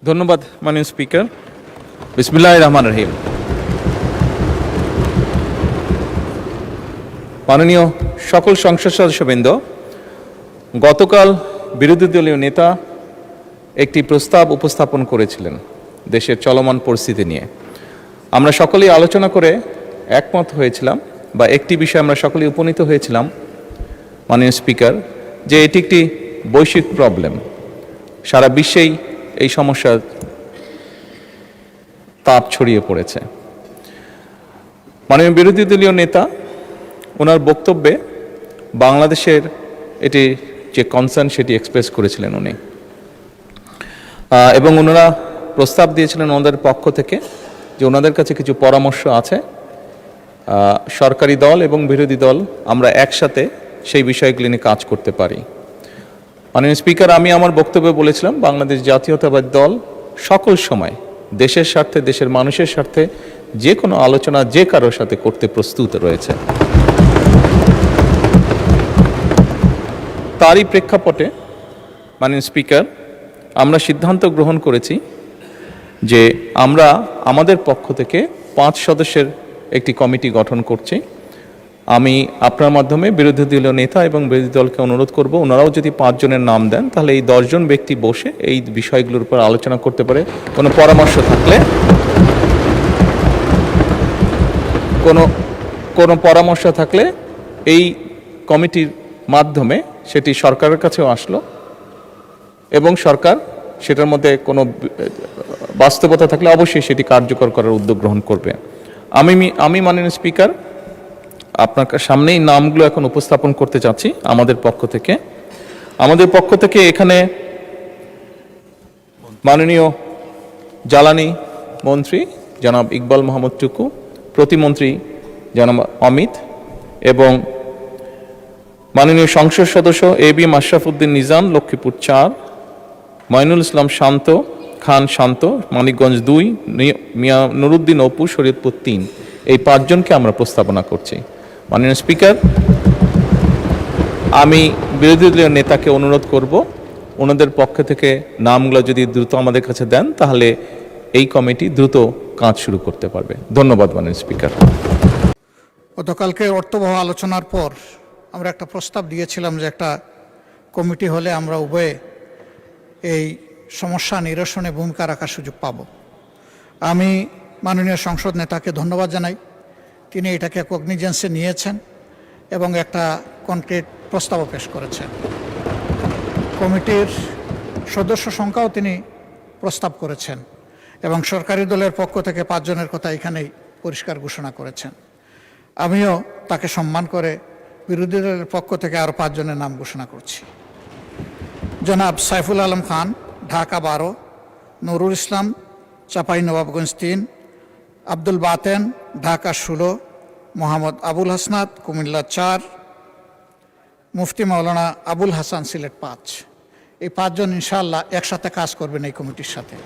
ধন্যবাদ মাননীয় স্পিকার। বিসমিল্লাহির রহমানির রহিম। মাননীয় সকল সংসদ সদস্যবৃন্দ, গতকাল বিরোধী দলীয় নেতা একটি প্রস্তাব উপস্থাপন করেছিলেন দেশের চলমান পরিস্থিতি নিয়ে। আমরা সকলেই আলোচনা করে একমত হয়েছিলাম বা একটি বিষয়ে আমরা সকলেই উপনীত হয়েছিলাম মাননীয় স্পিকার, যে এটি একটি বৈশ্বিক প্রবলেম। সারা বিশ্বেই এই সমস্যার তাপ ছড়িয়ে পড়েছে। মাননীয় বিরোধী দলীয় নেতা ওনার বক্তব্যে বাংলাদেশের এটি যে কনসার্ন সেটি এক্সপ্রেস করেছিলেন উনি, এবং ওনারা প্রস্তাব দিয়েছিলেন ওনাদের পক্ষ থেকে যে ওনাদের কাছে কিছু পরামর্শ আছে। সরকারি দল এবং বিরোধী দল আমরা একসাথে সেই বিষয়গুলি নিয়ে কাজ করতে পারি। মাননীয় স্পিকার, আমি আমার বক্তব্যে বলেছিলাম বাংলাদেশ জাতীয়তাবাদী দল সকল সময় দেশের স্বার্থে, দেশের মানুষের স্বার্থে যে কোনো আলোচনা যে কারোর সাথে করতে প্রস্তুত রয়েছে। তারই প্রেক্ষাপটে মাননীয় স্পিকার, আমরা সিদ্ধান্ত গ্রহণ করেছি যে আমরা আমাদের পক্ষ থেকে 5 সদস্যের একটি কমিটি গঠন করছি। আমি আপনার মাধ্যমে বিরোধী দলীয় নেতা এবং বিরোধী দলকে অনুরোধ করব, ওনারাও যদি 5 জনের নাম দেন তাহলে এই 10 জন ব্যক্তি বসে এই বিষয়গুলোর উপর আলোচনা করতে পারে। কোনো পরামর্শ থাকলে কোনো পরামর্শ থাকলে এই কমিটির মাধ্যমে সেটি সরকারের কাছেও আসলো এবং সরকার সেটার মধ্যে কোনো বাস্তবতা থাকলে অবশ্যই সেটি কার্যকর করার উদ্যোগ গ্রহণ করবে। আমি মাননীয় স্পিকার আপনার সামনেই নামগুলো এখন উপস্থাপন করতে চাচ্ছি আমাদের পক্ষ থেকে এখানে মাননীয় জ্বালানি মন্ত্রী জনাব ইকবাল মোহাম্মদ টুকু, প্রতিমন্ত্রী জনাব অমিত এবং মাননীয় সংসদ সদস্য এবি মাশরাফ উদ্দিন নিজাম লক্ষ্মীপুর 4, মঈনুল ইসলাম খান শান্ত মানিকগঞ্জ 2, মিয়া নুরুদ্দিন অপু শরীয়তপুর 3। এই 5 জনকে আমরা প্রস্তাবনা করছি। মাননীয় স্পিকার, আমি বিরোধী দলীয় নেতাকে অনুরোধ করব ওনাদের পক্ষ থেকে নামগুলো যদি দ্রুত আমাদের কাছে দেন তাহলে এই কমিটি দ্রুত কাজ শুরু করতে পারবে। ধন্যবাদ মাননীয় স্পিকার। গতকালকে অর্থবহ আলোচনার পর আমরা একটা প্রস্তাব দিয়েছিলাম যে একটা কমিটি হলে আমরা উভয়ে এই সমস্যা নিরসনে ভূমিকা রাখার সুযোগ পাব। আমি মাননীয় সংসদ নেতাকে ধন্যবাদ জানাই, তিনি এটাকে কগনিজেন্সে নিয়েছেন এবং একটা কনক্রিট প্রস্তাবও পেশ করেছেন। কমিটির সদস্য সংখ্যাও তিনি প্রস্তাব করেছেন এবং সরকারি দলের পক্ষ থেকে 5 জনের কথা এখানেই পরিষ্কার ঘোষণা করেছেন। আমিও তাকে সম্মান করে বিরোধী দলের পক্ষ থেকে আরও 5 জনের নাম ঘোষণা করছি। জনাব সাইফুল আলম খান, ঢাকা 12, নুরুল ইসলাম, চাঁপাইনবাবগঞ্জ 3, আব্দুল বাতেন, ঢাকা 16, মোহাম্মদ আবুল হাসনাত, কুমিল্লা 4, মুফতি মাওলানা আবুল হাসান, সিলেট 5। এই 5 জন ইনশাআল্লাহ একসাথে কাজ করবেন এই কমিটির সাথে।